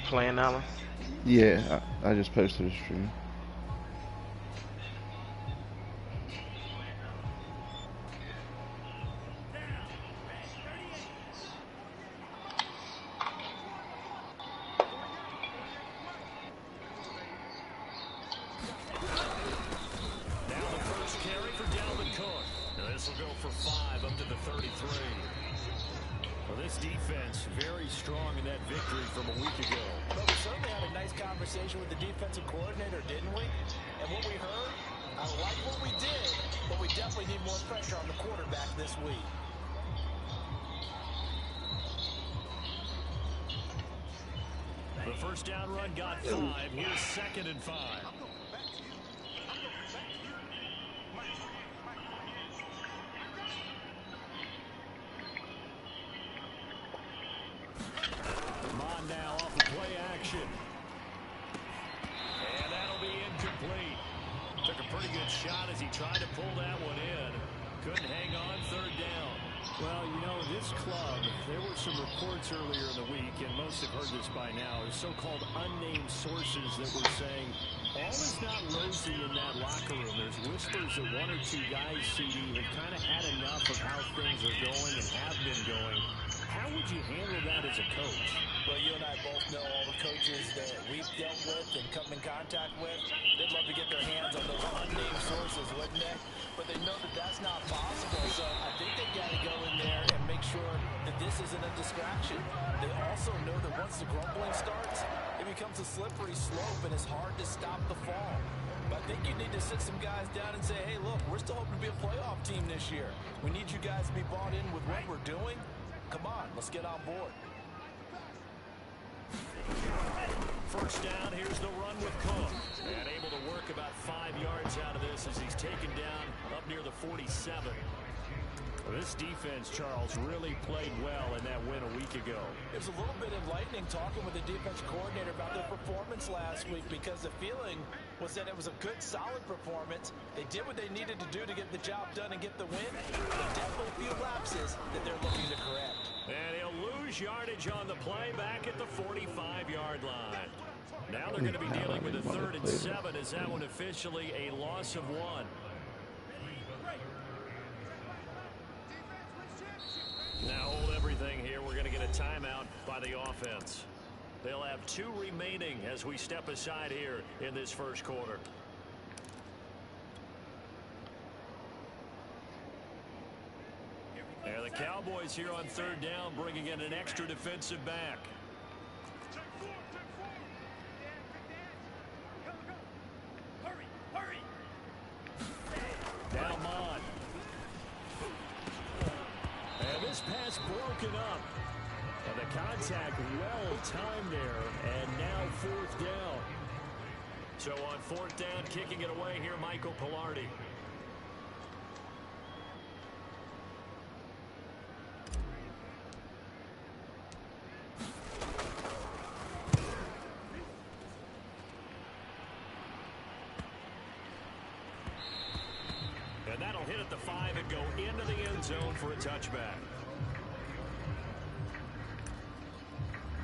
playing, Alan? Yeah, I just posted a stream. With the defensive coordinator, didn't we? And what we heard, I like what we did, but we definitely need more pressure on the quarterback this week. The first down run got 5. Here's 2nd and 5. Come on now off the play action. Took a pretty good shot as he tried to pull that one in. Couldn't hang on 3rd down. Well, you know, this club, there were some reports earlier in the week, and most have heard this by now, so-called unnamed sources that were saying all is not rosy in that locker room. There's whispers that 1 or 2 guys, CD, have kind of had enough of how things are going and have been going. How would you handle that as a coach? Well, you and I both know all the coaches that we've dealt with and come in contact with. They'd love to get their hands on those unnamed sources, wouldn't they? But they know that that's not possible. So I think they've got to go in there and make sure that this isn't a distraction. They also know that once the grumbling starts, it becomes a slippery slope and it's hard to stop the fall. But I think you need to sit some guys down and say, hey, look, we're still hoping to be a playoff team this year. We need you guys to be bought in with what we're doing. Come on, let's get on board. First down, here's the run with Cook. And able to work about 5 yards out of this as he's taken down up near the 47. This defense, Charles, really played well in that win a week ago. It was a little bit enlightening talking with the defense coordinator about their performance last week because the feeling was that it was a good, solid performance. They did what they needed to do to get the job done and get the win. But definitely a few lapses that they're looking to correct. And he'll lose yardage on the play back at the 45-yard line. Now they're going to be dealing with a 3rd and 7 as that one officially a loss of 1. Now hold everything here. We're going to get a timeout by the offense. They'll have 2 remaining as we step aside here in this first quarter. And the Cowboys here on 3rd down, bringing in an extra defensive back. Now Mond. And this pass broken up. And the contact well timed there. And now 4th down. So on 4th down, kicking it away here, Michael Pilardi. And that'll hit at the 5 and go into the end zone for a touchback.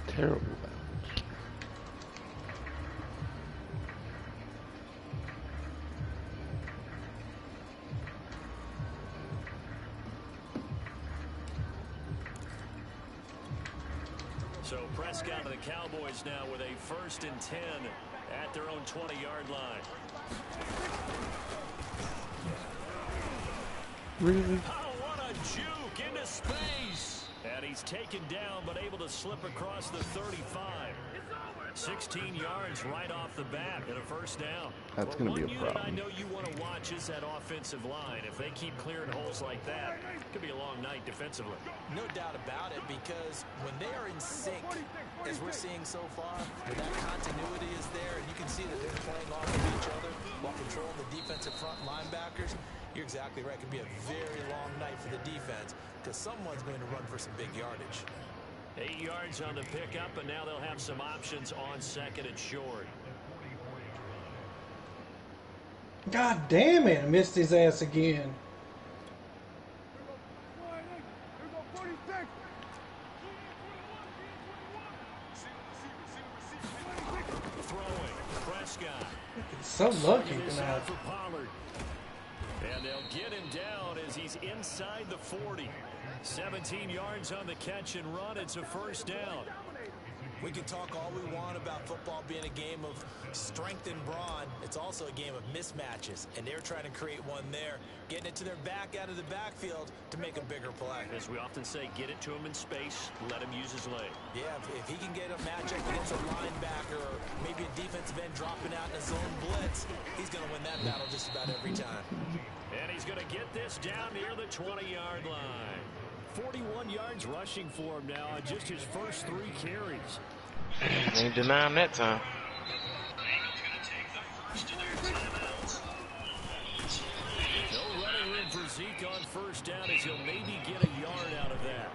Terrible. So Prescott and the Cowboys now with a 1st and 10 at their own 20-yard line. Really? Oh, what a juke into space. And he's taken down but able to slip across the 35. 16 yards right off the bat and a 1st down. That's going to be a problem. I know you want to watch is that offensive line. If they keep clearing holes like that, it could be a long night defensively. No doubt about it, because when they are in sync, as we're seeing so far, when that continuity is there, and you can see that they're playing off of each other while controlling the defensive front linebackers, you're exactly right. It could be a very long night for the defense because someone's going to run for some big yardage. 8 yards on the pickup, and now they'll have some options on 2nd and short. God damn it, I missed his ass again. Prescott. So lucky This tonight. out for Pollard. And they'll get him down as he's inside the 40. 17 yards on the catch and run. It's a first down. We can talk all we want about football being a game of strength and brawn. It's also a game of mismatches, and they're trying to create one there, getting it to their back out of the backfield to make a bigger play. As we often say, get it to him in space, let him use his leg. Yeah, if he can get a matchup against a linebacker or maybe a defensive end dropping out in a zone blitz, he's going to win that battle just about every time. And he's going to get this down near the 20-yard line. 41 yards rushing for him now on just his first 3 carries. Ain't denying that time. No running room for Zeke on first down as he'll maybe get a yard out of that.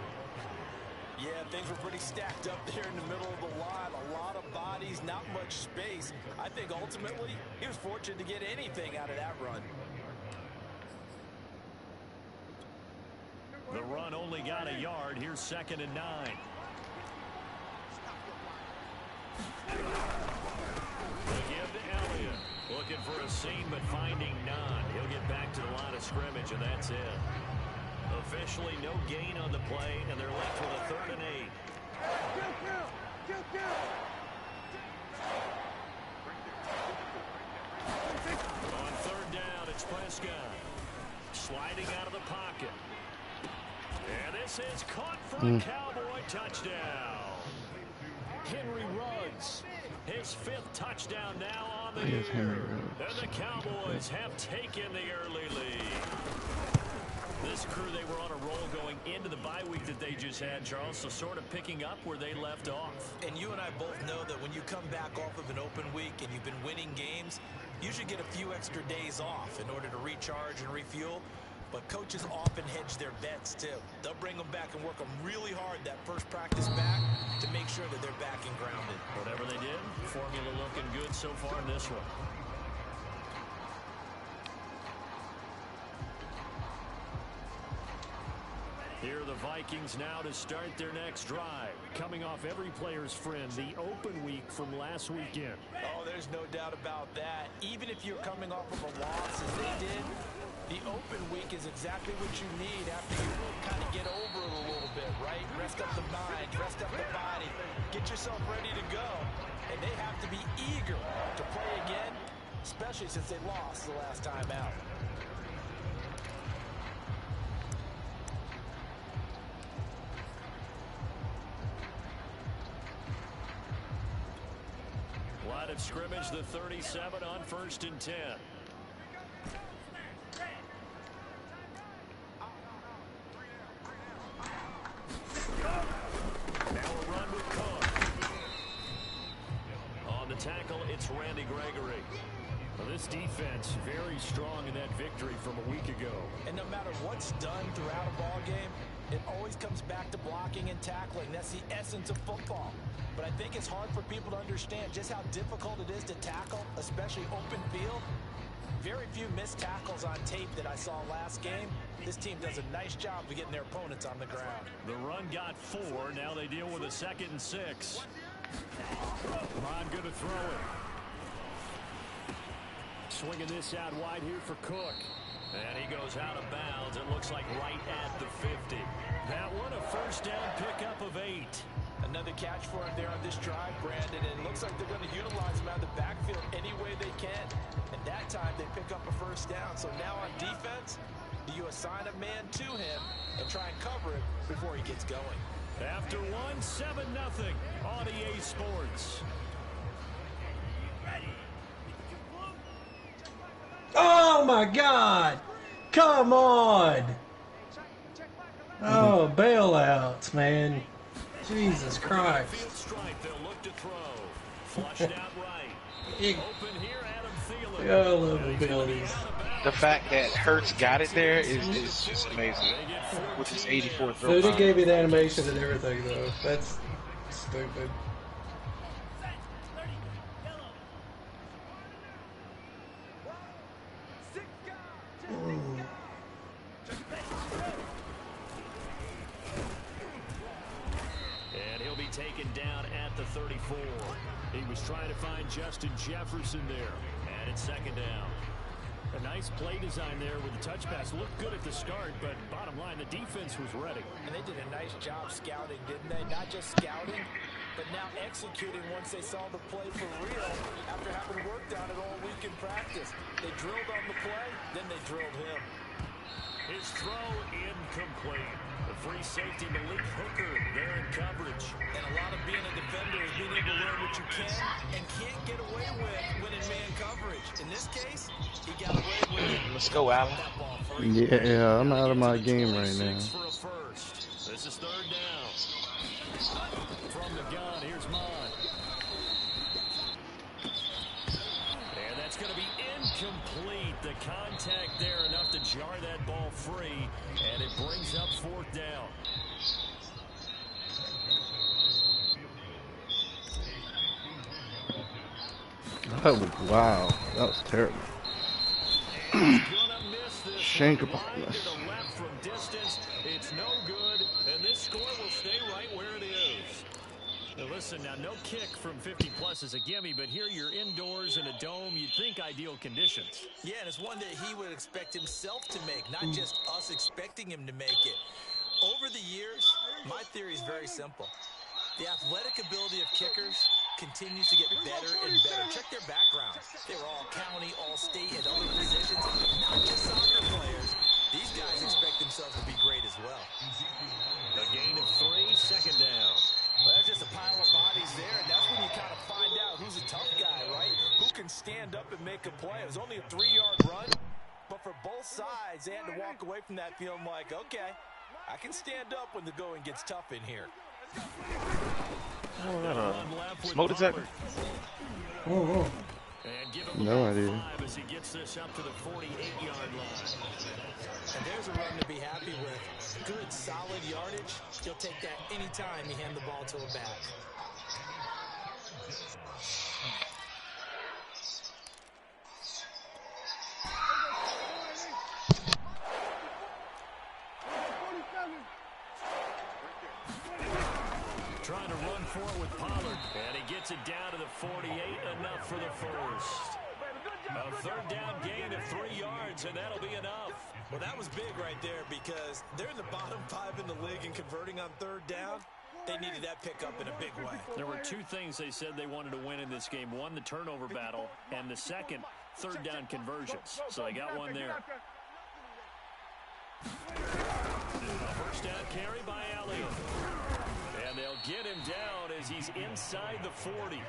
Yeah, things were pretty stacked up there in the middle of the line. A lot of bodies, not much space. I think ultimately he was fortunate to get anything out of that run. The run only got a yard. Here's 2nd and 9. They'll give to Elliott. Looking for a seam, but finding none. He'll get back to the line of scrimmage, and that's it. Officially no gain on the play, and they're left with a 3rd and 8. On 3rd down, it's Prescott. Sliding out of the pocket. And this is caught for a Cowboy touchdown. Henry Ruggs, his 5th touchdown now on the year. And the Cowboys have taken the early lead. This crew, they were on a roll going into the bye week that they just had, Charles, so sort of picking up where they left off. And you and I both know that when you come back off of an open week and you've been winning games, you should get a few extra days off in order to recharge and refuel. But coaches often hedge their bets, too. They'll bring them back and work them really hard that first practice back to make sure that they're back and grounded. Whatever they did, formula looking good so far in this one. Here are the Vikings now to start their next drive. Coming off every player's friend, the open week from last weekend. Oh, there's no doubt about that. Even if you're coming off of a loss as they did, the open week is exactly what you need after you kind of get over it a little bit, right? Rest up the mind, rest up the body, get yourself ready to go. And they have to be eager to play again, especially since they lost the last time out. Line of scrimmage, the 37 on 1st and 10. Now a run with Cook. On the tackle, it's Randy Gregory. Well, this defense very strong in that victory from a week ago. And no matter what's done throughout a ball game, it always comes back to blocking and tackling. That's the essence of football. But I think it's hard for people to understand just how difficult it is to tackle, especially open field. Very few missed tackles on tape that I saw last game. This team does a nice job of getting their opponents on the ground. The run got 4. Now they deal with a 2nd and 6. Ron going to throw it. Swinging this out wide here for Cook. And he goes out of bounds. It looks like right at the 50. That one a first down pickup of 8. Another catch for him there on this drive, Brandon. And it looks like they're going to utilize him out of the backfield any way they can. And that time they pick up a first down. So now on defense, do you assign a man to him and try and cover it before he gets going? After 1, 7-0 on EA Sports. Oh my God! Come on! Oh, bailouts, man. Jesus Christ. Field strike, they'll look to throw. Flushed out right. Open here, Adam Thielen. I love abilities. The fact that Hurts got it there is just amazing. With his 84 throw. Dude, it gave me the animation and everything, though. That's stupid. And he'll be taken down at the 34. He was trying to find Justin Jefferson there. And it's second down. A nice play design there with the touch pass. Looked good at the start, but bottom line, the defense was ready. And they did a nice job scouting, didn't they? Not just scouting, but now executing once they saw the play for real after having worked on it all week in practice. They drilled on the play, then they drilled him. His throw incomplete. The free safety, Malik Hooker, there in coverage. And a lot of being a defender is being able to learn what you can and can't get away with when in man coverage. In this case, he got away with it. Let's go, Allen. Yeah, I'm out of my game right now. This is third down. From the gun, here's Mond. And that's going to be incomplete. The contact there enough to jar that ball free, and it brings up fourth down. Wow, that was terrible. Shank upon us. From distance, it's no good, and this score will stay right where it is. Now listen, now no kick from 50-plus is a gimme, but here you're indoors in a dome. You'd think ideal conditions. Yeah, and it's one that he would expect himself to make, not just us expecting him to make it. Over the years, my theory is very simple. The athletic ability of kickers continues to get better and better. Check their background. They were all county, all state, and other positions, not just soccer players. These guys expect themselves to be great as well. A gain of 3, second down. Well, there's just a pile of bodies there, and that's when you kind of find out who's a tough guy, right? Who can stand up and make a play. It was only a 3-yard run, but for both sides, they had to walk away from that feeling like, okay, I can stand up when the going gets tough in here. Smoke detector? No idea. As he gets this up to the 48-yard line. And there's a run to be happy with. Good, solid yardage. He'll take that anytime you hand the ball to a back. Trying to run for it with Pollard. And he gets it down to the 48, enough for the first. A third down gain of 3 yards, and that'll be enough. Well, that was big right there because they're in the bottom 5 in the league and converting on third down. They needed that pickup in a big way. There were 2 things they said they wanted to win in this game. One, the turnover battle, and the second, third down conversions. So they got one there. A first down carry by Elliott. And they'll get him down as he's inside the 40.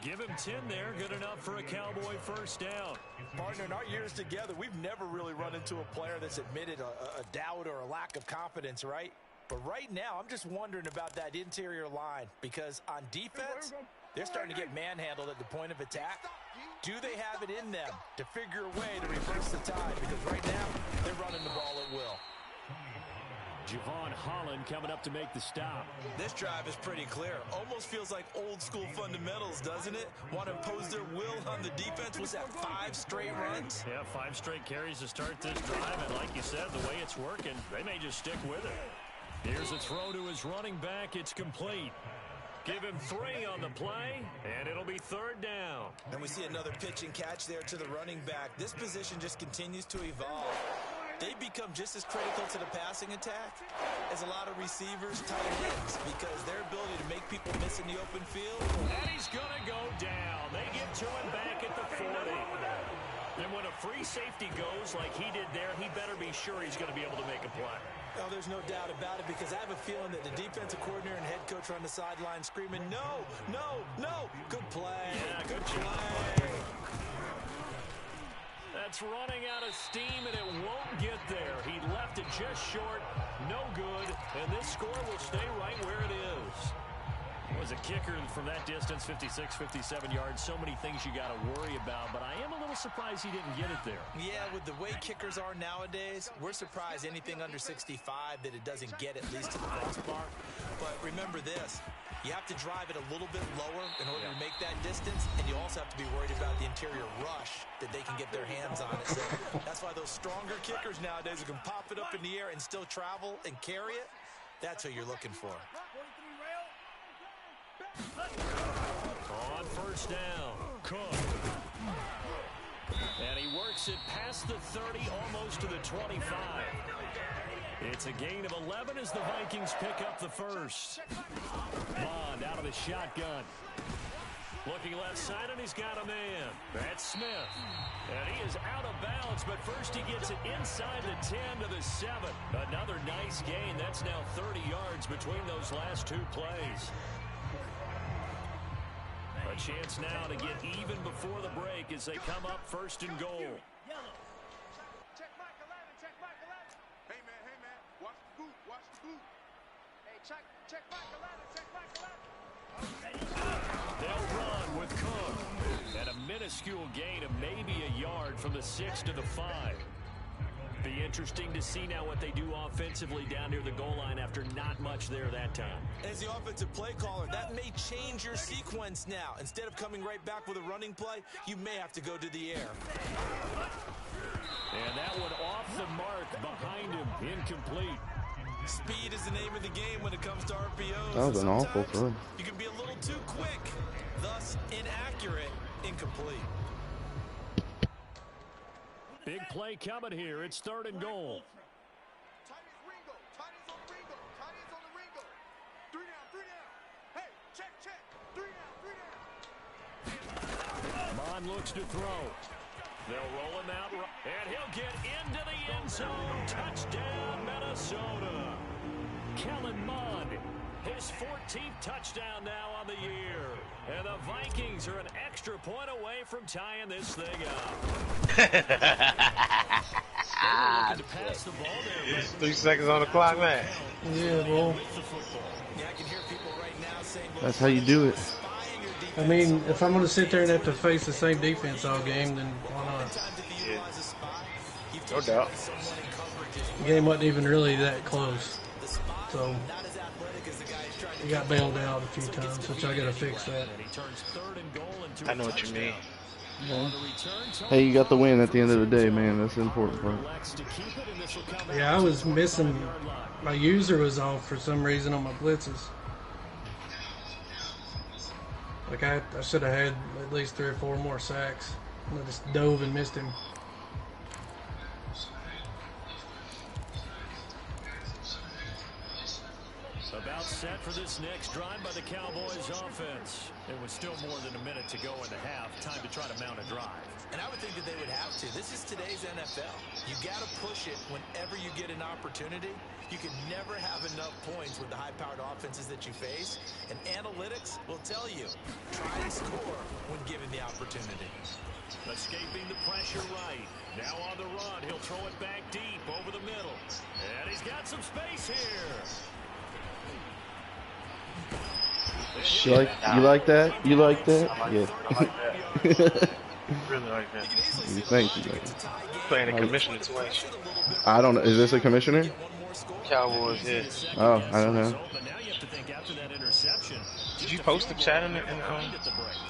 Give him 10 there, good enough for a Cowboy first down. Partner, in our years together, we've never really run into a player that's admitted a doubt or a lack of confidence, right? But right now, I'm just wondering about that interior line because on defense, they're starting to get manhandled at the point of attack. Do they have it in them to figure a way to reverse the tide? Because right now, they're running the ball at will. Javon Holland coming up to make the stop. This drive is pretty clear. Almost feels like old school fundamentals, doesn't it? Want to impose their will on the defense. Was that 5 straight runs? Yeah, 5 straight carries to start this drive. And like you said, the way it's working, they may just stick with it. Here's a throw to his running back. It's complete. Give him 3 on the play, and it'll be third down. And we see another pitch and catch there to the running back. This position just continues to evolve. They become just as critical to the passing attack as a lot of receivers, tight ends, because their ability to make people miss in the open field. And he's going to go down. They get to him back at the 40. And when a free safety goes like he did there, he better be sure he's going to be able to make a play. Oh, there's no doubt about it, because I have a feeling that the defensive coordinator and head coach are on the sideline screaming, no, no, no. Good play. Yeah, good play. That's running out of steam, and it won't get there. He left it just short. No good. And this score will stay right where it is. Was a kicker from that distance, 56, 57 yards. So many things you got to worry about, but I am a little surprised he didn't get it there. Yeah, with the way kickers are nowadays, we're surprised anything under 65 that it doesn't get at least to the crossbar. But remember this, you have to drive it a little bit lower in order to make that distance, and you also have to be worried about the interior rush that they can get their hands on it. So that's why those stronger kickers nowadays who can pop it up in the air and still travel and carry it, that's who you're looking for. past the 30, almost to the 25. It's a gain of 11 as the Vikings pick up the first. Bond out of the shotgun. Looking left side, and he's got a man. That's Smith. And he is out of bounds, but first he gets it inside the 10 to the 7. Another nice gain. That's now 30 yards between those last two plays. A chance now to get even before the break as they come up first and goal. Check Michael Allen, check Michael Allen. Hey man, watch the boot, watch the boot. Hey, check Michael Allen, check Michael Allen. They'll run with Cook. And a minuscule gain of maybe a yard from the 6 to the 5. Be interesting to see now what they do offensively down near the goal line after not much there that time. As the offensive play caller, that may change your sequence now. Instead of coming right back with a running play, you may have to go to the air. And that one off the mark behind him, incomplete. Speed is the name of the game when it comes to RPOs. That was an awful throw. You can be a little too quick, thus inaccurate, incomplete. Big play coming here. It's 3rd and goal. Tight is Ringo, tight is on the Ringo, tight is on the Ringo. 3 down. Hey, check. 3 down. Bond looks to throw. They'll roll him out, and he'll get into the end zone. Touchdown, Minnesota. Kellen Mond, his 14th touchdown now on the year. And the Vikings are an extra point away from tying this thing up. Looking to pass the ball there, 3 seconds on the clock, man. Yeah, well, Yeah, I can hear people right now saying, That's how you do it. I mean, if I'm going to sit there and have to face the same defense all game, then why not? No doubt. The game wasn't even really that close. So, he got bailed out a few times, which I got to fix that. and he turns 3rd and goal into I know what you mean. On the return, Hey, you got the win at the end of the day, man. That's the important part. elects to keep it, and this will come out Yeah, I was missing, 5-yard line. my user was off for some reason on my blitzes. Like, I should have had at least 3 or 4 more sacks. I just dove and missed him. About set for this next drive by the Cowboys offense. It was still more than a minute to go in the half. Time to try to mount a drive. and I would think that they would have to. This is today's NFL. You got to push it whenever you get an opportunity. You can never have enough points with the high-powered offenses that you face, and analytics will tell you, try and score when given the opportunity. Escaping the pressure right. Now on the run. He'll throw it back deep over the middle. And he's got some space here. You like that? You like that? Yeah. I like that. Really like that. Thank you, man. Playing a commissioner twice. I don't know. Is this a commissioner? Cowboys, yeah. Oh, I don't know. But now you have to think after that interception. Did you post the chat in the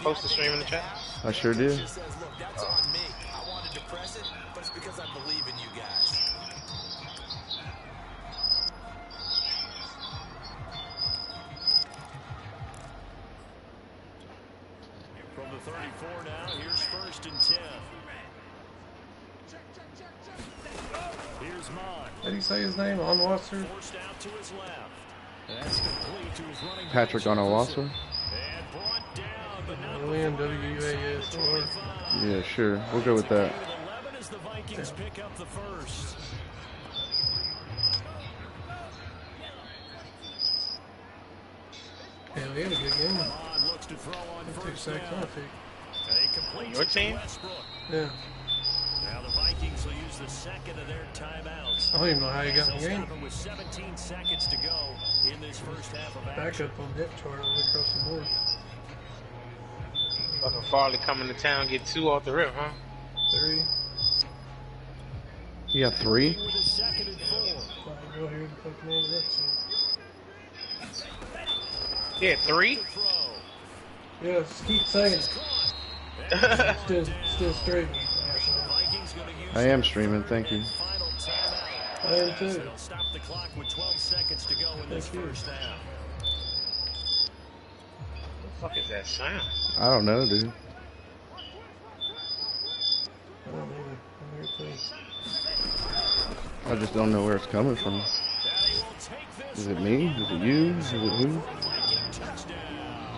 post the stream in the chat? I sure did. Just says, look, that's on me. I wanted to press it, but it's because I believe in you guys. From the 34 now, here's 1st and 10. Here's Mond. How do you say his name? Onwasser? Forced out to his left. That's complete to his running back. Patrick Onwasser? And brought down, but not WASR. Yeah, sure. We'll go with that. 11 as the Vikings pick up the first. Hell, he had a good game. Mond looks to throw on He took first sacks, down. I think. And he completes Your it to team? Westbrook. Yeah. Now the Vikings will use the second of their timeouts. I don't even know how he got in the They'll game. stop him with 17 seconds to go in this first half of Back action. up on depth chart all across the board. Fucking Farley coming to town, get 2 off the rip, huh? 3. You got 3? With a 2nd and 4. Go here and fucking end it up. Yeah, 3? Throw. Yeah, just keep saying it. Still straight. Vikings gonna use I am streaming, thank you. final timeout. I am too. They'll stop the clock with 12 seconds to go in this Thank you. first half. What the fuck is that sound? I don't know, dude. I don't know. see. I just don't know where it's coming from. Is it me? Is it you? Is it who?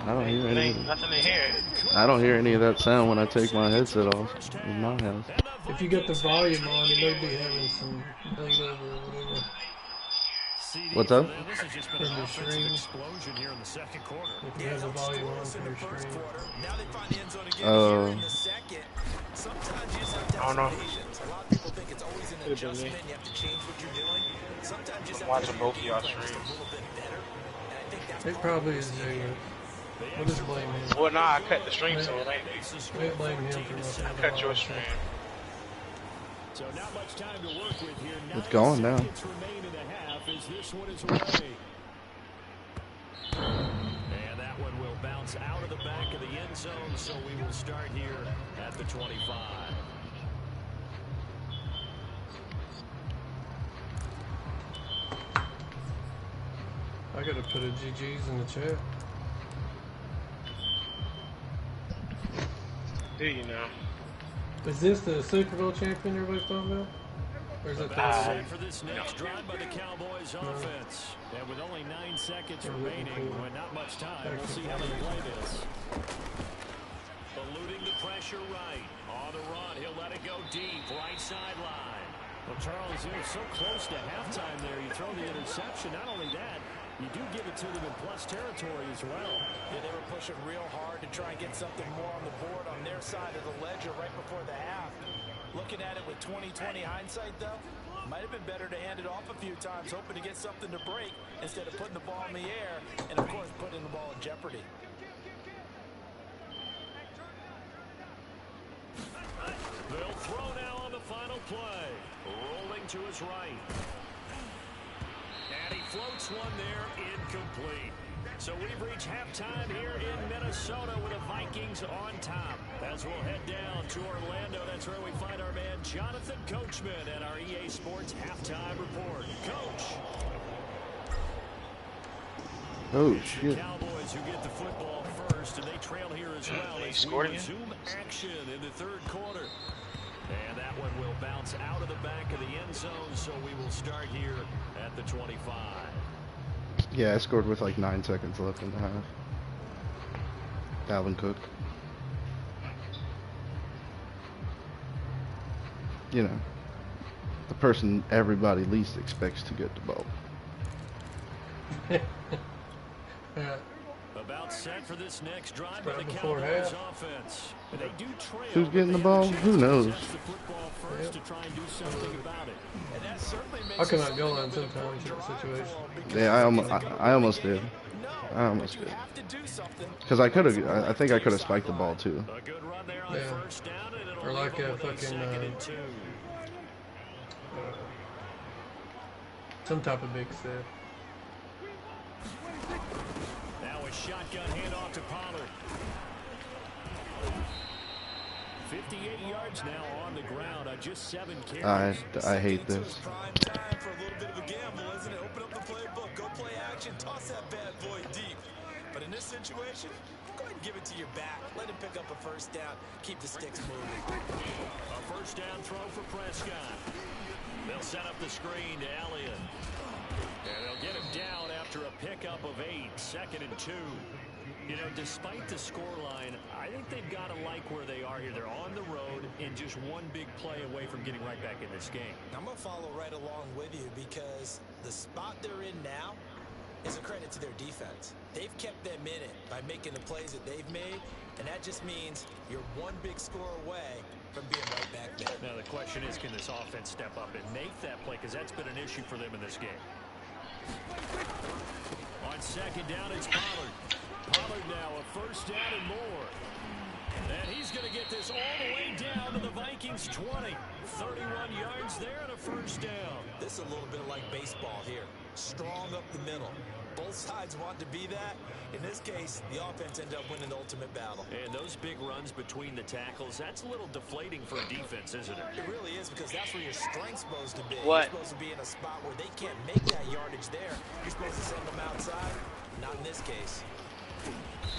I don't hear There any. ain't nothing in here. I don't hear any of that sound when I take my headset off in my house. If you got the volume on, you may be having some bleed over or whatever. What's up? This has just been an offensive explosion here in the second quarter. If you have the volume on for your stream. Now they find the end zone again here in the second. Sometimes you just have to I don't know. have patience. A lot of people think it's always an adjustment. You have to change what you're doing. Sometimes you just I'm have to watching both of y'all play just a streams. little bit better. And I think that's It probably is Jalen. We'll just blame him. Well, nah, I cut the stream, so it ain't. We ain't blame him for nothing. I cut your stream. So not much time to work with here. It's going now. 9 seconds remain in the half as this one is away. And that one will bounce out of the back of the end zone, so we will start here at the 25. I gotta put a GG's in the chat. Do you know? Is this the Super Bowl champion everybody's talking about? Or is it Set for this next drive by the Cowboys offense. And with only 9 seconds remaining, with not much time, we'll see how they play this. Eluding the pressure right. On the run, he'll let it go deep, right sideline. Well, Charles, you're so close to halftime there. You throw the interception. Not only that, you do give it to them in plus territory as well. Yeah, they were pushing real hard to try and get something more on the board on their side of the ledger right before the half. Looking at it with 20/20 hindsight, though, might have been better to hand it off a few times, hoping to get something to break instead of putting the ball in the air and, of course, putting the ball in jeopardy. They'll throw now on the final play. Rolling to his right. And he floats one there, incomplete. So we've reached halftime here in Minnesota with the Vikings on top. As we'll head down to Orlando, that's where we find our man Jonathan Coachman and our EA Sports halftime report. Coach. Oh, It's the shit. Cowboys who get the football first, and they trail here as well They as scored we again? resume action in the third quarter. And that one will bounce out of the back of the end zone, so we will start here at the 25. Yeah, I scored with like 9 seconds left in the half. Dalvin Cook. You know, the person everybody least expects to get the ball. About set for this next drive by Right the before Cowboys half. offense. And they do trail. Who's getting the but they have a ball? chance Who to knows? possess the football first to try and do something about it. And that certainly makes I cannot go on sometimes in that situation. Yeah, I almost did. I almost did. have to do something. Because I could have, I think I could have spiked the ball too. A good run there on Yeah. first down, and it'll Or like leave them a with a fucking, 2nd and 2. Some type of big set. Now a shotgun handoff to Pollard. 58 yards now on the ground on just 7 carries. I hate this. Prime time for a little bit of a gamble, isn't it? Open up the playbook, go play action, toss that bad boy deep. But in this situation, go ahead and give it to your back. Let him pick up a first down. Keep the sticks moving. A first down throw for Prescott. They'll set up the screen to Elliott. And they'll get him down after a pickup of 8, 2nd and 2. You know, despite the scoreline, I think they've got to like where they are here. They're on the road and just one big play away from getting right back in this game. I'm going to follow right along with you because the spot they're in now is a credit to their defense. They've kept them in it by making the plays that they've made, and that just means you're one big score away from being right back there. Now the question is, can this offense step up and make that play? Because that's been an issue for them in this game. On second down, it's Pollard. Pollard now a first down and more. And he's going to get this all the way down to the Vikings 20. 31 yards there and a first down. This is a little bit like baseball here. Strong up the middle. Both sides want to be that. In this case, the offense ended up winning the ultimate battle. And those big runs between the tackles, that's a little deflating for a defense, isn't it? It really is, because that's where your strength's supposed to be. What? You're supposed to be in a spot where they can't make that yardage there. You're supposed to send them outside. Not in this case.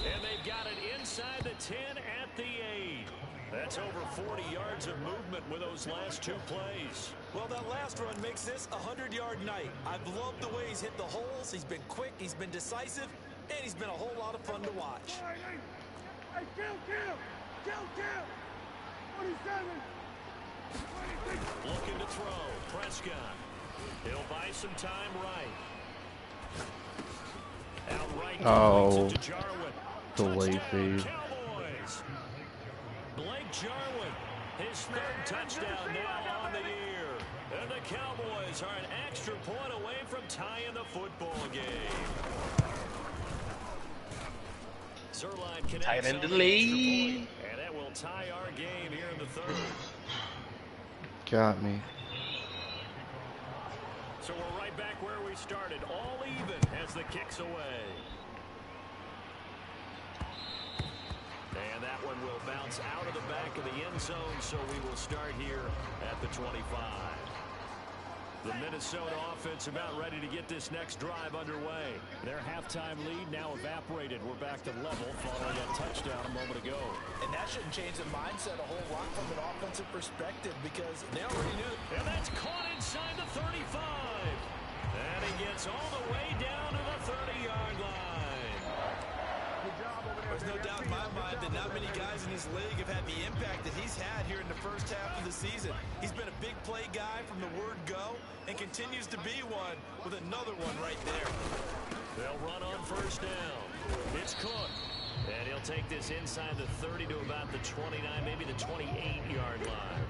And they've got it inside the 10 at the 8. That's over 40 yards of movement with those last 2 plays. Well, that last run makes this a 100-yard night. I've loved the way he's hit the holes. He's been quick, he's been decisive, and he's been a whole lot of fun to watch. Hey, kill! 27! Looking to throw. Prescott. He'll buy some time right. Outright Oh, to Jarwin. delay fade. Cowboys. Blake Jarwin, his 3rd touchdown now on the year. And the Cowboys are an extra point away from tying the football game. Zerline connects Tight end on the the lead. extra point, and that will tie our game here in the 3rd. Got me. So we're right back where we started, all even as the kick's away. And that one will bounce out of the back of the end zone, so we will start here at the 25. The Minnesota offense about ready to get this next drive underway. Their halftime lead now evaporated. We're back to level following that touchdown a moment ago. And that shouldn't change the mindset a whole lot from an offensive perspective because they already knew. And that's caught inside the 35. And he gets all the way down to the 30-yard line. There's no doubt in my mind that not many guys in this league have had the impact that he's had here in the first half of the season. He's been a big play guy from the word go and continues to be one with another one right there. They'll run on 1st down. It's Cook. And he'll take this inside the 30 to about the 29, maybe the 28-yard line.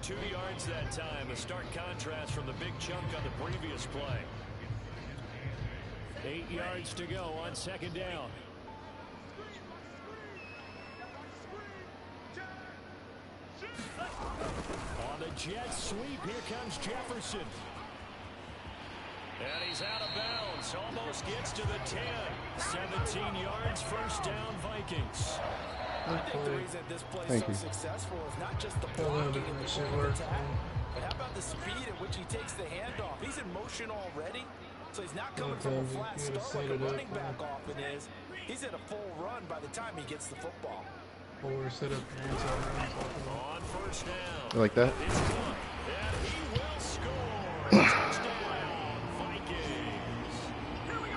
2 yards that time, a stark contrast from the big chunk on the previous play. 8 yards to go on 2nd down. On the jet sweep, here comes Jefferson. And he's out of bounds, almost gets to the 10. 17 yards, 1st down, Vikings. I think the reason this play is so successful is not just the blocking and the short attack, but how about the speed at which he takes the handoff? He's in motion already, so he's not coming from a flat start like a running back often is. He's at a full run by the time he gets the football. Or set up On 1st down. You like that? It's Cook, and he will score. Touchdown, Vikings.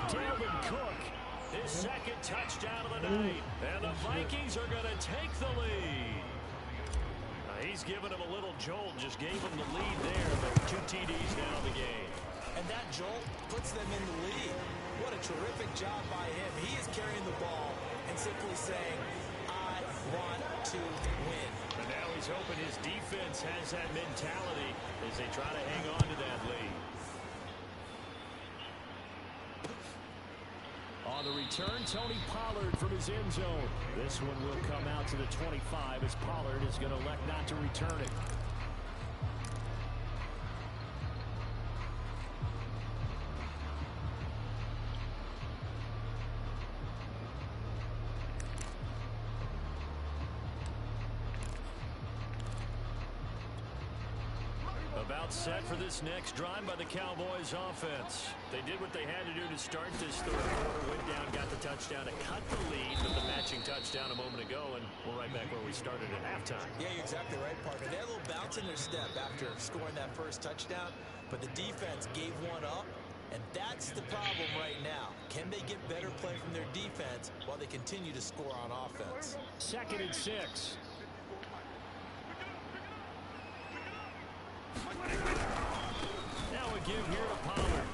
Dalvin Cook, his 2nd touchdown of the night. And the Vikings are going to take the lead. He's giving him a little jolt, just gave him the lead there, but 2 TDs now in the game. And that jolt puts them in the lead. What a terrific job by him. He is carrying the ball and simply saying, I want to win. And now he's hoping his defense has that mentality as they try to hang on to that lead. On the return, Tony Pollard from his end zone. This one will come out to the 25 as Pollard is going to elect not to return it. About set for this next drive by the Cowboys offense. They did what they had to do to start this 3rd quarter. Went down, got the touchdown to cut the lead with the matching touchdown a moment ago, and we're right back where we started at halftime. Yeah, you're exactly right, partner. They had a little bounce in their step after scoring that 1st touchdown, but the defense gave one up, and that's the problem right now. Can they get better play from their defense while they continue to score on offense? 2nd and 6. Now we give here to Pollard.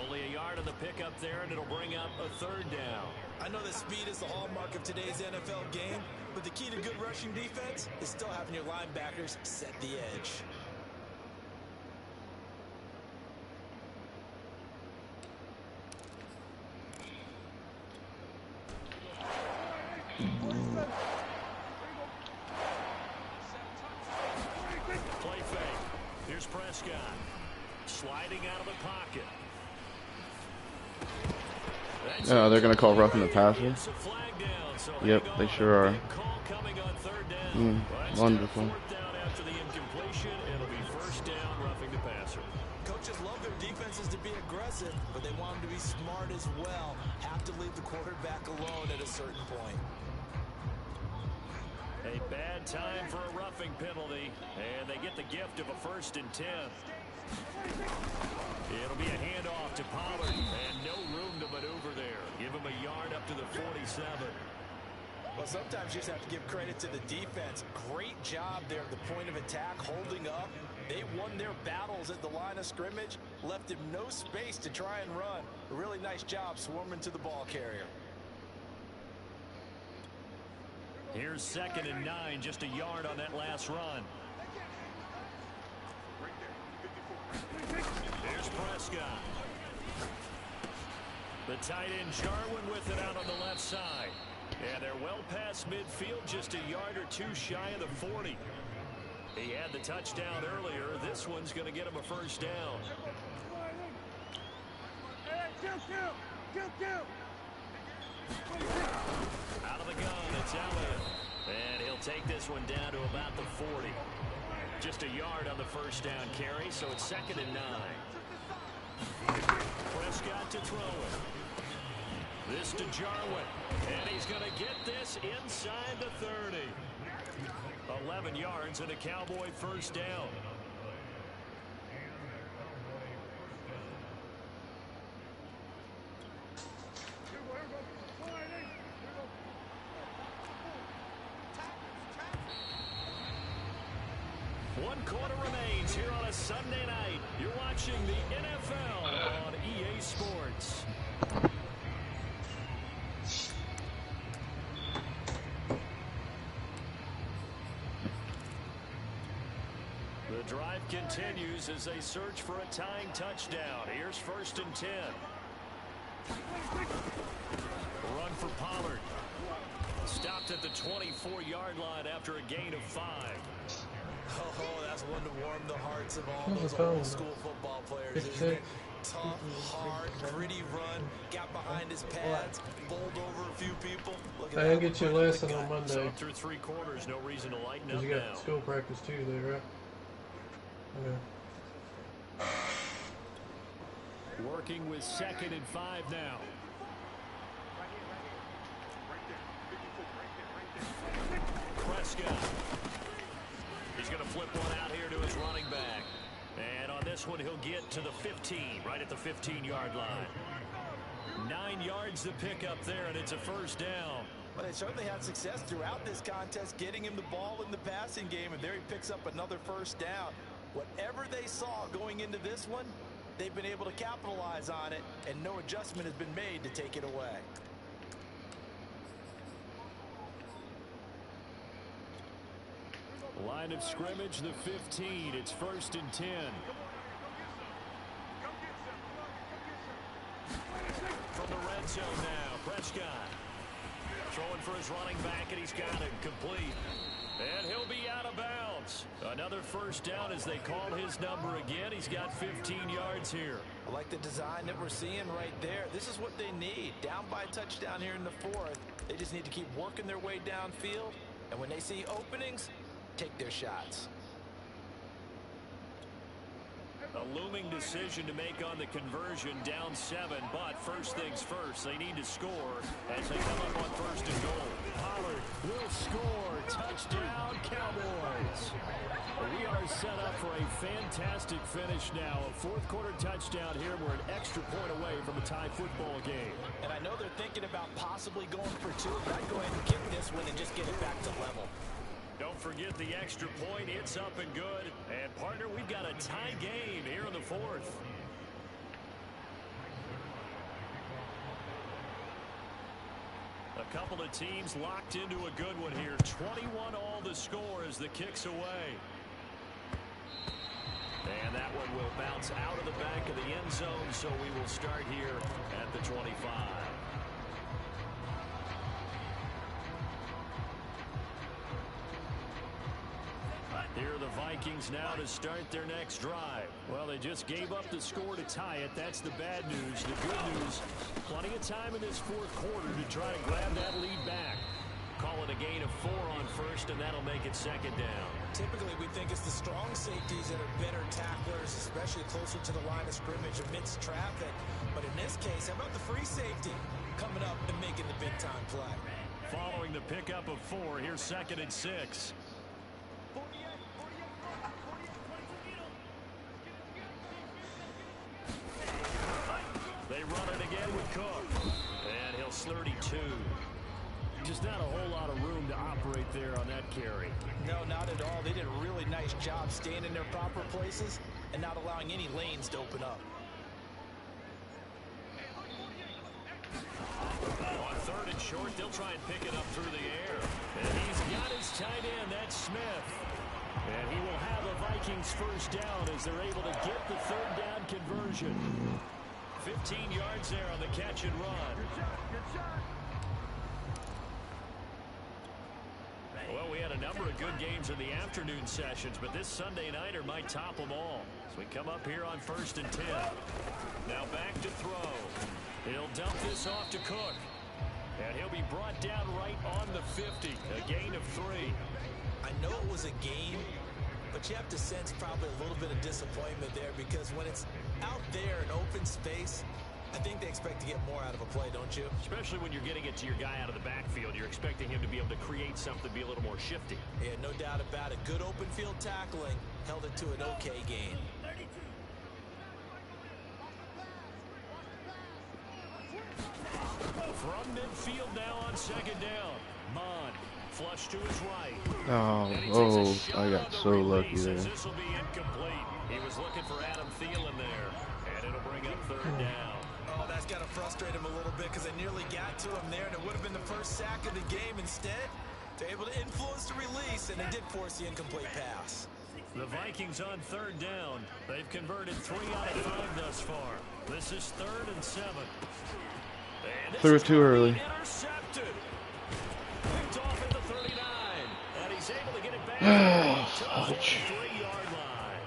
Only a yard on the pickup there, and it'll bring up a 3rd down. I know that speed is the hallmark of today's NFL game, but the key to good rushing defense is still having your linebackers set the edge. Play fake. Here's Prescott. Sliding out of the pocket. Oh, they're going to call roughing the passer. Yep, they sure are. Wonderful. After the incompletion, it'll be 1st down, roughing the passer. Coaches love their defenses to be aggressive, but they want them to be smart as well. Have to leave the quarterback alone at a certain point. time for a roughing penalty, and they get the gift of a 1st and 10. It'll be a handoff to Pollard, and no room to maneuver there. Give him a yard up to the 47. Well, sometimes you just have to give credit to the defense. Great job there at the point of attack, holding up. They won their battles at the line of scrimmage, left him no space to try and run. A really nice job swarming to the ball carrier. Here's 2nd and 9, just a yard on that last run. Here's Prescott. The tight end Jarwin with it out on the left side. And they're well past midfield, just a yard or two shy of the 40. He had the touchdown earlier. This one's going to get him a 1st down. Out of the gun, it's Elliott. And he'll take this one down to about the 40. Just a yard on the 1st down carry, so it's 2nd and 9. Prescott to throw it. This to Jarwin. And he's going to get this inside the 30. 11 yards and a Cowboy 1st down. One quarter remains here on a Sunday night. You're watching the NFL on EA Sports. The drive continues as they search for a tying touchdown. Here's 1st and 10. Run for Pollard. Stopped at the 24-yard line after a gain of 5. Oh, that's one to warm the hearts of all those old school football players, isn't it? Tough, hard, gritty run, got behind his pads, bowled over a few people. Look at I didn't get your lesson on Monday. So through 3 quarters, no reason to lighten up You got now. school practice Tuesday, right? Okay. Working with 2nd and 5 now. Prescott. He's going to flip one out here to his running back. And on this one, he'll get to the 15, right at the 15-yard line. 9 yards to pick up there, and it's a 1st down. Well, they certainly had success throughout this contest, getting him the ball in the passing game, and there he picks up another 1st down. Whatever they saw going into this one, they've been able to capitalize on it, and no adjustment has been made to take it away. Line of scrimmage, the 15. It's 1st and 10. From the red zone now, Prescott. Throwing for his running back, and he's got it complete. And he'll be out of bounds. Another 1st down as they call his number again. He's got 15 yards here. I like the design that we're seeing right there. This is what they need. Down by a touchdown here in the 4th. They just need to keep working their way downfield. And when they see openings, take their shots. A looming decision to make on the conversion, down 7, but first things first, they need to score as they come up on 1st and goal. Pollard will score. Touchdown, Cowboys. We are set up for a fantastic finish now. A 4th quarter touchdown here. We're an extra point away from a tie football game. And I know they're thinking about possibly going for 2, but I'd go ahead and get this one and just get it back to level. Don't forget the extra point. It's up and good. And, partner, we've got a tie game here in the 4th. A couple of teams locked into a good one here. 21 all the score as the kick's away. And that one will bounce out of the back of the end zone, so we will start here at the 25. Here are the Vikings now to start their next drive. Well, they just gave up the score to tie it. That's the bad news. The good news, plenty of time in this 4th quarter to try to grab that lead back. Call it a gain of 4 on 1st, and that'll make it 2nd down. Typically, we think it's the strong safeties that are better tacklers, especially closer to the line of scrimmage amidst traffic. But in this case, how about the free safety coming up and making the big-time play? Following the pickup of 4, here's 2nd and 6. They run it again with Cook. And he'll 32. Just not a whole lot of room to operate there on that carry. No, not at all. They did a really nice job staying in their proper places and not allowing any lanes to open up. On 3rd and short, they'll try and pick it up through the air. And he's got his tight end, that's Smith. And he will have a Vikings first down as they're able to get the 3rd down conversion. 15 yards there on the catch and run. Well, we had a number of good games in the afternoon sessions, but this Sunday nighter might top them all. So we come up here on 1st and 10. Now back to throw. He'll dump this off to Cook. And he'll be brought down right on the 50. A gain of 3. I know it was a game, but you have to sense probably a little bit of disappointment there because when it's out there in open space, I think they expect to get more out of a play, don't you? Especially when you're getting it to your guy out of the backfield. You're expecting him to be able to create something, be a little more shifty. Yeah, no doubt about it. Good open field tackling held it to an okay gain. From midfield now on 2nd down. Mond flush to his right. I got so lucky there. This will be incomplete. He was looking for Adam Thielen there, and it'll bring up 3rd down. Oh, that's got to frustrate him a little bit because they nearly got to him there, and it would have been the first sack of the game. Instead, they're able to influence the release, and they did force the incomplete pass. The Vikings on 3rd down. They've converted 3 out of 5 thus far. This is 3rd and 7. Threw it too early. Intercepted. Picked off at the 39. And he's able to get it back to the 3-yard line.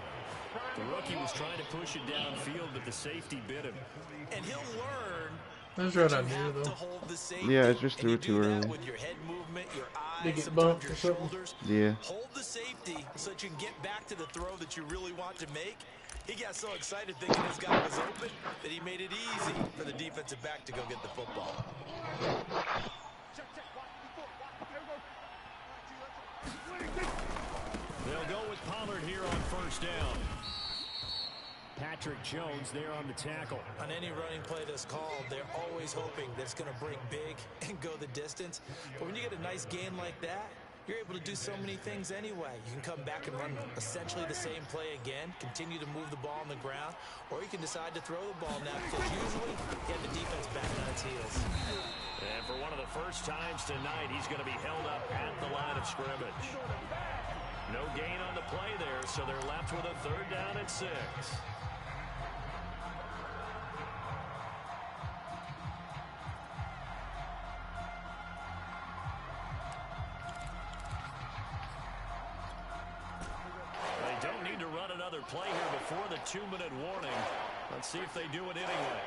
The rookie was trying to push it downfield, but the safety bit him. And he'll learn. That's right idea, though. Yeah, I just threw it too early. With your head movement, your eyes, They get bumped your or something. shoulders. Yeah. Hold the safety so that you can get back to the throw that you really want to make. He got so excited thinking his guy was open that he made it easy for the defensive back to go get the football. They'll go with Pollard here on 1st down. Patrick Jones there on the tackle. On any running play that's called, they're always hoping that it's going to break big and go the distance. But when you get a nice gain like that, you're able to do so many things anyway. You can come back and run essentially the same play again, continue to move the ball on the ground, or you can decide to throw the ball now because usually you have the defense back on its heels. And for one of the first times tonight, he's going to be held up at the line of scrimmage. No gain on the play there, so they're left with a 3rd down and 6. Play here before the 2-minute warning. Let's see if they do it anyway.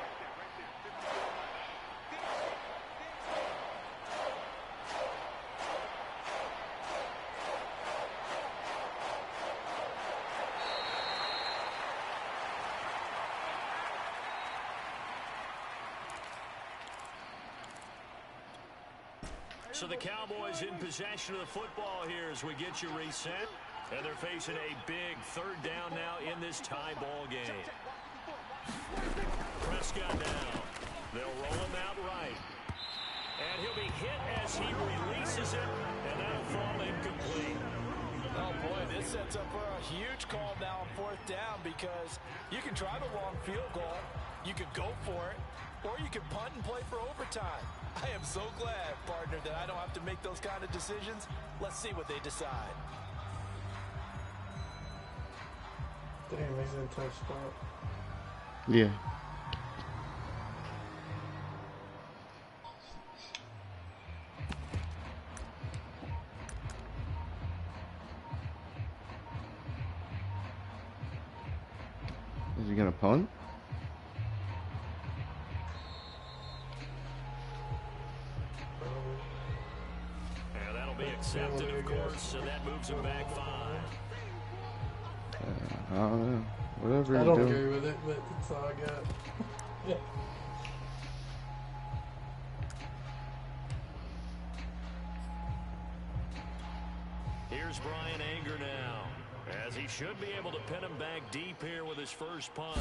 So the Cowboys in possession of the football here as we get you reset. And they're facing a big 3rd down now in this tie ball game. Prescott now. They'll roll him out right. And he'll be hit as he releases it. And that'll fall incomplete. Oh, boy, this sets up for a huge call now on 4th down because you can try the long field goal. You could go for it. Or you can punt and play for overtime. I am so glad, partner, that I don't have to make those kind of decisions. Let's see what they decide. Damn, he's in a tough spot. Yeah. Is he gonna punt? And that'll be accepted, of course, and that moves him back 5. I don't know. Whatever I you don't do. agree with it, but that's all I got. Yeah. Here's Brian Anger now, as he should be able to pin him back deep here with his first punt.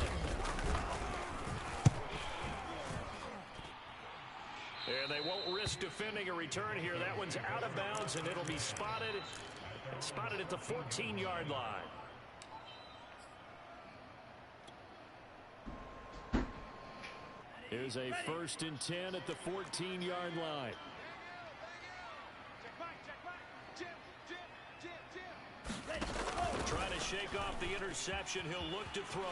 And they won't risk defending a return here. That one's out of bounds, and it'll be spotted at the 14-yard line. Here's a 1st and 10 at the 14-yard line. Trying to shake off the interception. He'll look to throw.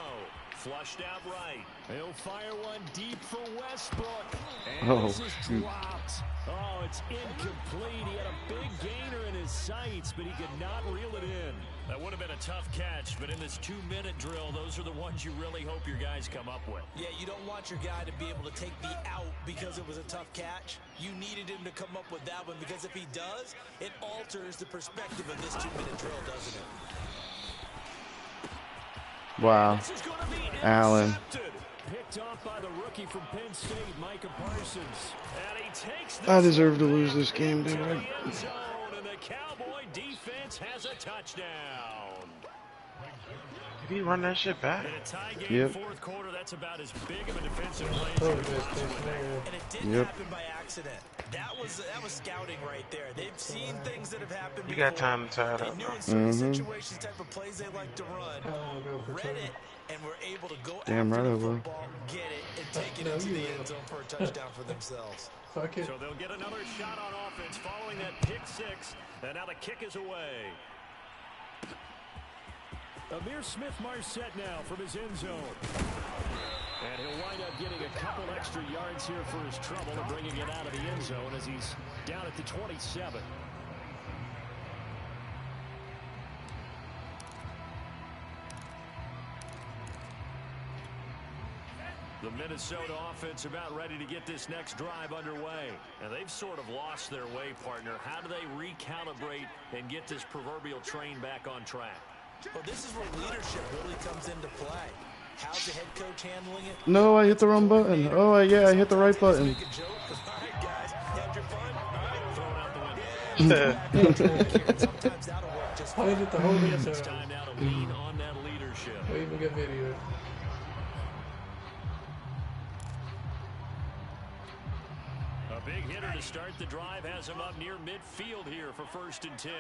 Flushed out right. He'll fire one deep for Westbrook. And this is dropped. Oh, it's incomplete. He had a big gainer in his sights, but he could not reel it in. That would have been a tough catch, but in this 2-minute drill, those are the ones you really hope your guys come up with. Yeah, you don't want your guy to be able to take the out because it was a tough catch. You needed him to come up with that one, because if he does, it alters the perspective of this 2-minute drill, doesn't it? Wow. Allen. Picked off by the rookie from Penn State, Micah Parsons. And he takes I deserve to lose this game, dude. and the Cowboy defense has a touchdown. Did he run that shit back? In a tie game, 4th quarter, that's about as big of a defensive play as you could possibly make. And it didn't happen by accident. That was scouting right there. They've seen things that have happened before. You got time to tie it They up. knew in certain situations, type of plays they like to run. Read it, and were able to go after the football, get it, and take it into the end zone for a touchdown for themselves. So they'll get another shot on offense following that pick 6, and now the kick is away. Amir Smith-Marset now from his end zone. And he'll wind up getting a couple extra yards here for his trouble and bringing it out of the end zone as he's down at the 27. The Minnesota offense about ready to get this next drive underway. And they've sort of lost their way, partner. How do they recalibrate and get this proverbial train back on track? Well, this is where leadership really comes into play. How's the head coach handling it? No, I hit the wrong button. Oh, yeah, I hit the right button. Make a joke. All right, guys, had your fun. All right, throw it out the window. Sometimes that'll work just fine. It's time now to lean on that leadership. We even get video. A big hitter to start the drive has him up near midfield here for 1st and 10.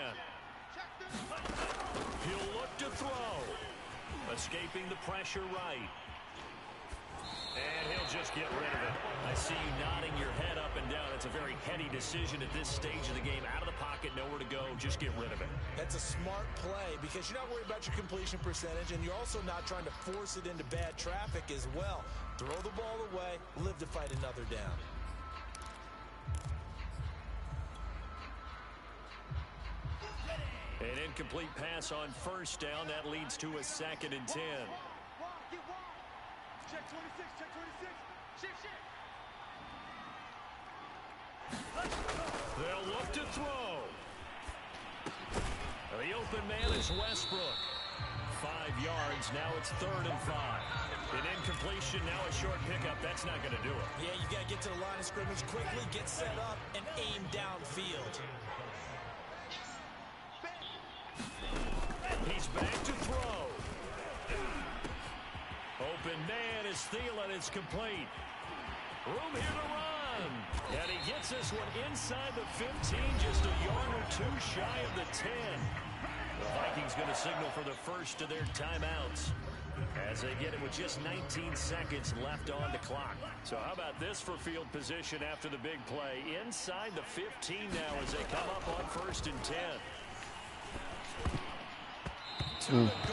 He'll look to throw. Escaping the pressure right. And he'll just get rid of it. I see you nodding your head up and down. It's a very heady decision at this stage of the game. Out of the pocket, nowhere to go. Just get rid of it. That's a smart play because you're not worried about your completion percentage, and you're also not trying to force it into bad traffic as well. Throw the ball away, live to fight another down. An incomplete pass on 1st down. That leads to a 2nd and 10. Check 26, check 26. Shift. They'll look to throw. The open man is Westbrook. 5 yards. Now it's 3rd and 5. An incompletion. Now a short pickup. That's not going to do it. Yeah, you got to get to the line of scrimmage quickly, get set up, and aim downfield. He's back to throw. Open man is Thielen. It's complete. Room here to run. And he gets this one inside the 15, just a yard or 2 shy of the 10. The Vikings going to signal for the first of their timeouts as they get it with just 19 seconds left on the clock. So how about this for field position after the big play? Inside the 15 now as they come up on 1st and 10.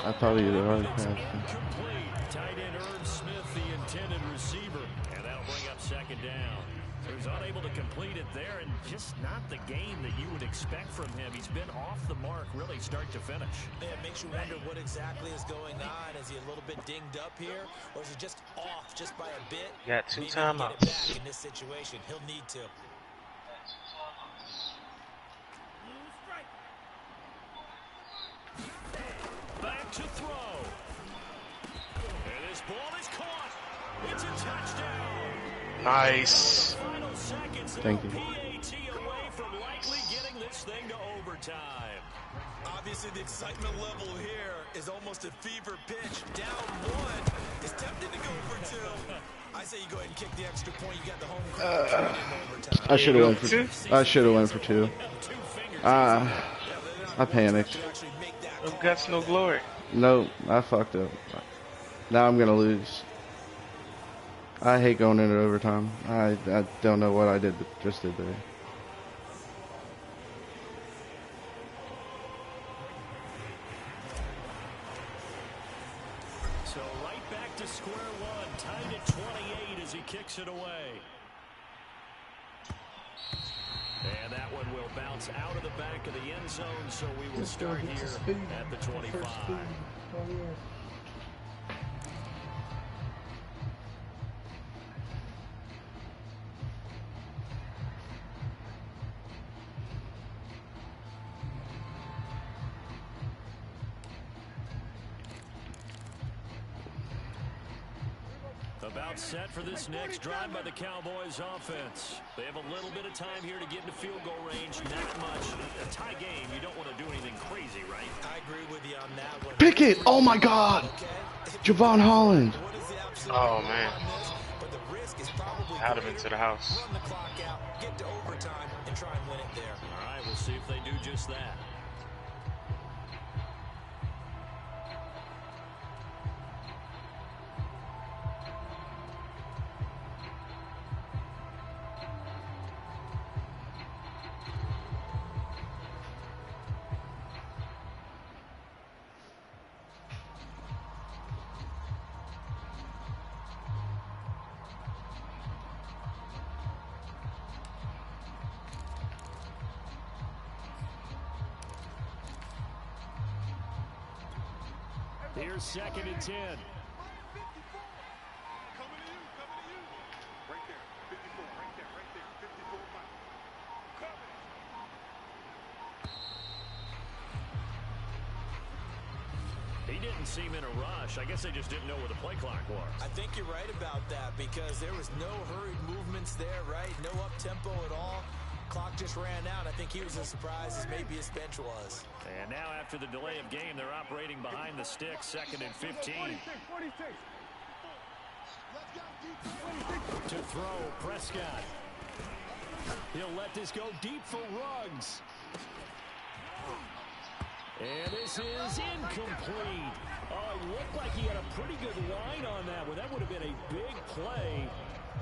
I thought he was already passed. Incomplete. Tight end Herb Smith, the intended receiver. And that'll bring up 2nd down. So he's unable to complete it there, and just not the game that you would expect from him. He's been off the mark, really, start to finish. Yeah, it makes you wonder what exactly is going on. Is he a little bit dinged up here, or is he just off just by a bit? Got 2 Maybe timeouts. Get it back in this situation. He'll need to. Back to throw. And this ball is caught. It's a touchdown. Nice. Final seconds. Thank you. PAT away from likely getting this thing to overtime. Obviously, the excitement level here is almost a fever pitch. Down 1. Is tempted to go for 2. I say you go ahead and kick the extra point. You got the home crowd in overtime. I should have went for 2. I panicked. No guts, no glory. Nope, I fucked up. Now I'm gonna lose. I hate going into overtime. I don't know what I just did there. So right back to square one, tied at 28 as he kicks it away. And that one will bounce out of the back of the end zone, so we will start here at the 25. About set for this next drive by the Cowboys offense. They have a little bit of time here to get into field goal range. Not much. A tie game, you don't want to do anything crazy, right? I agree with you on that one. Pick it! Oh my God! Javon Holland. Oh man. I'd have been to the house. Run the clock out, get to overtime, and try and win it there. All right, we'll see if they do just that. Here's 2nd and 10. Coming to you. Right there. 54. Right there. 54. Coming. He didn't seem in a rush. I guess they just didn't know where the play clock was. I think you're right about that because there was no hurried movements there, right? No up-tempo at all. Clock just ran out. I think he was as surprised as maybe his bench was. And now after the delay of game, they're operating behind the sticks, 2nd and 15. 46. To throw, Prescott. He'll let this go deep for Ruggs. And this is incomplete. Oh, it looked like he had a pretty good line on that one. That would have been a big play,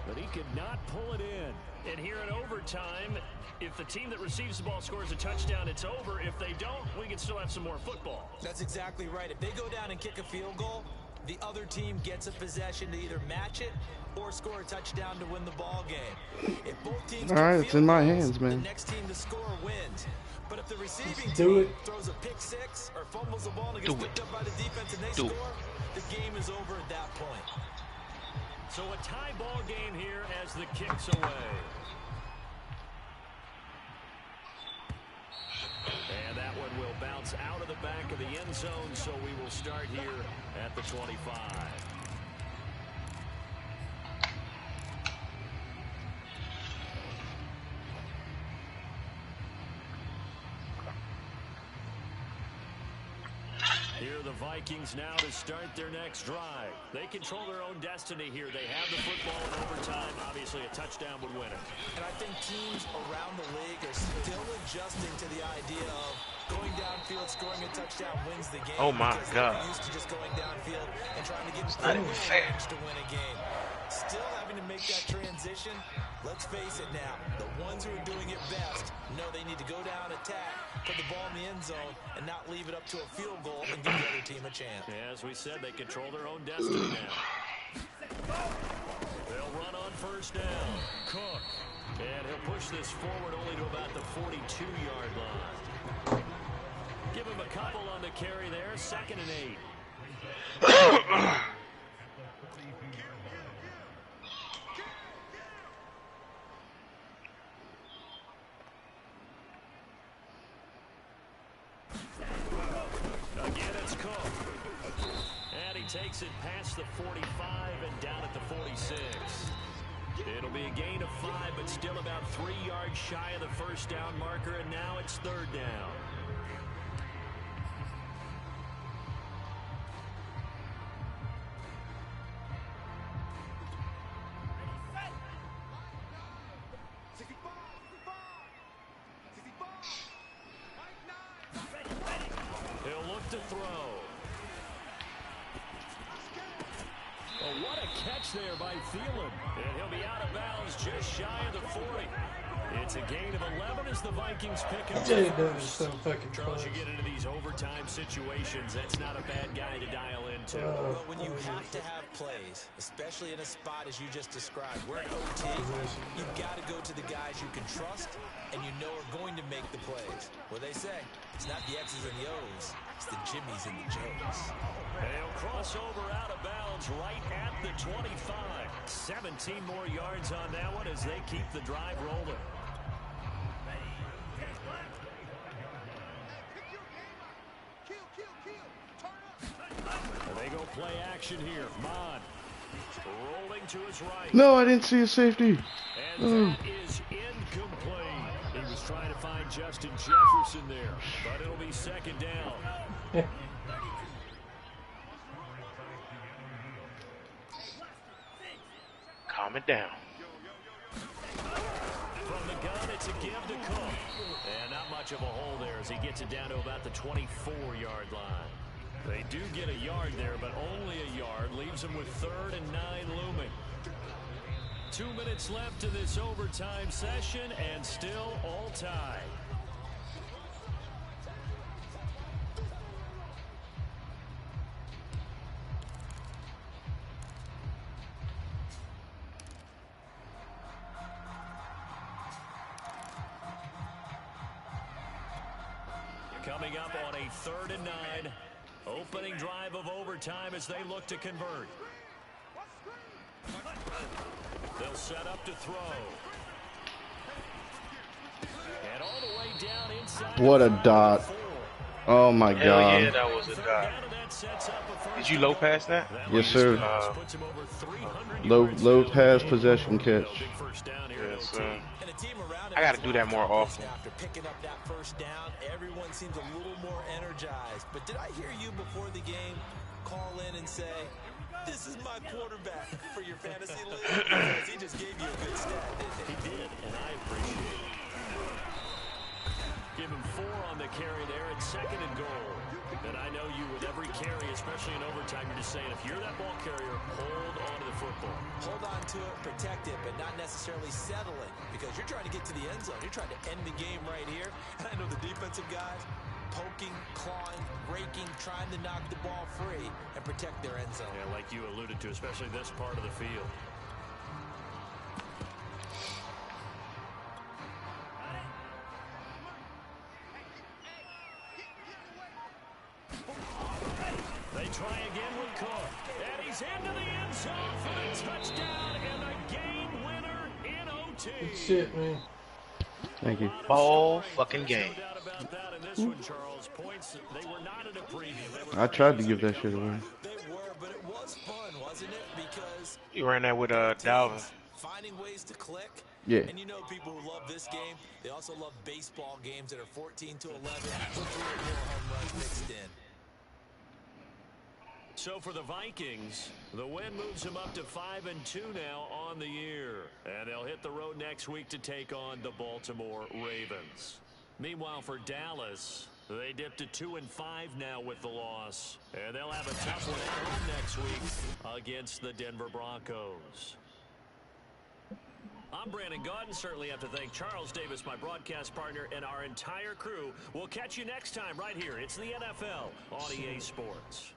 but he could not pull it in. And here in overtime, if the team that receives the ball scores a touchdown, it's over. If they don't, we can still have some more football. That's exactly right. If they go down and kick a field goal, the other team gets a possession to either match it or score a touchdown to win the ball game. If both teams All right, kick it's in my field goals, hands, man. the next team to score wins. But if the receiving Do team it. throws a pick six or fumbles the ball and gets picked up by the defense and they score, the game is over at that point. So a tie ball game here as the kick's away. And that one will bounce out of the back of the end zone, so we will start here at the 25. Here are the Vikings now to start their next drive. They control their own destiny here. They have the football in overtime. Obviously, a touchdown would win it. And I think teams around the league are still adjusting to the idea of going downfield, scoring a touchdown wins the game. Oh my God. They're used to just going downfield and trying to get not even fair. to win a game. Still having to make that transition. Let's face it now. The ones who are doing it best know they need to go down, attack, put the ball in the end zone, and not leave it up to a field goal and give the other team a chance. Yeah, as we said, they control their own destiny now. They'll run on first down. Cook. And he'll push this forward only to about the 42-yard line. Give him a couple on the carry there. 2nd and 8. Again, it's Cook. And he takes it past the 45 and down at the 46. It'll be a gain of 5, but still about 3 yards shy of the first down marker, and now it's 3rd down. up to throw. Oh, what a catch there by Thielen. And he'll be out of bounds just shy of the 40. It's a gain of 11 as the Vikings pick up. Charles, you get into these overtime situations, that's not a bad guy to dial into. Well, when you have to have plays, especially in a spot as you just described, we're in OT, you've got to go to the guys you can trust and you know are going to make the plays. What they say, it's not the X's and the O's, it's the Jimmies and the Joes. They'll cross over out of bounds right at the 25. 17 more yards on that one as they keep the drive rolling. They go play action here. Mon rolling to his right. No, I didn't see a safety. And that is incomplete. He was trying to find Justin Jefferson there, but it'll be second down. Calm it down. From the gun, it's a give to Cook. And not much of a hole there as he gets it down to about the 24-yard line. They do get a yard there, but only a yard. Leaves them with 3rd and 9 looming. 2 minutes left to this overtime session, and still all tied. Coming up on a 3rd and 9. Opening drive of overtime as they look to convert. They'll set up to throw. And all the way down inside. What a dot. Oh my Hell God. yeah, that was a dot. Did you low pass that? Yes, sir. Low pass possession catch. Yes, sir. I got to do that more often. After picking up that first down, everyone seems a little more energized. But did I hear you before the game call in and say, this is my quarterback for your fantasy league? Because he just gave you a good stat, didn't he? He did, and I appreciate it. Give him 4 on the carry there. It's 2nd and goal. And I know you with every carry, especially in overtime, you're just saying, if you're that ball carrier, hold on to the football. Hold on to it, protect it, but not necessarily settle it. Because you're trying to get to the end zone. You're trying to end the game right here. And I know the defensive guys poking, clawing, raking, trying to knock the ball free and protect their end zone. Yeah, like you alluded to, especially this part of the field. They try again with Cook. And he's into the end zone for the touchdown and a game winner in OT. Good shit, man. Thank you. Ball fucking game. No doubt about that in this one, Charles. Points, they were not at a premium. I tried to give that shit away. They were, but it was fun, wasn't it? Because You ran that with Dalvin. finding ways to click. Yeah. And you know people who love this game, they also love baseball games that are 14 to 11 with 3 or more home runs mixed in. So for the Vikings, the win moves them up to 5-2 now on the year. And they'll hit the road next week to take on the Baltimore Ravens. Meanwhile, for Dallas, they dipped to 2-5 now with the loss. And they'll have a tough one at home next week against the Denver Broncos. I'm Brandon Gaudin. Certainly have to thank Charles Davis, my broadcast partner, and our entire crew. We'll catch you next time right here. It's the NFL on EA Sports.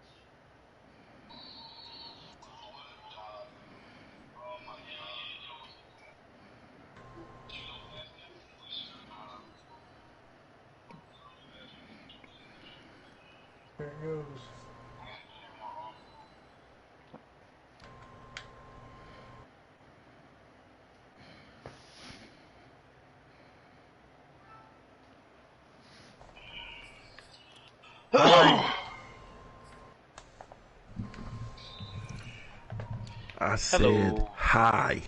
There it goes. I said Hello. hi.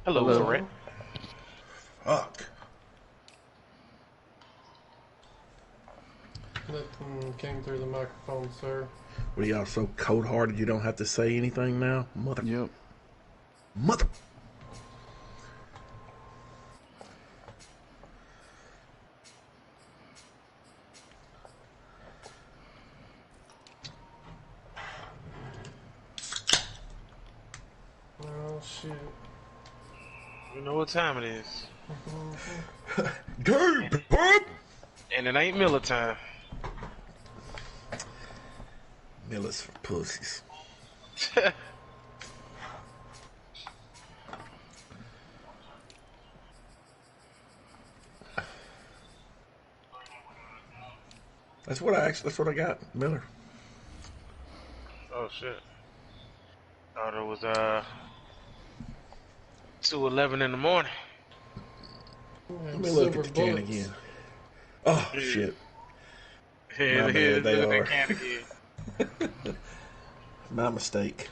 Hello, Correct. Fuck. Nothing came through the microphone, sir. What are y'all so cold-hearted you don't have to say anything now? Yep. Mother. shit. You know what time it is. Game time. And it ain't Miller time. Miller's for pussies. That's what I got, Miller. Oh shit. Thought it was 2:11 in the morning. Let me look at the can again. Oh shit. Yeah, My bad, they look at are. that can again. My mistake.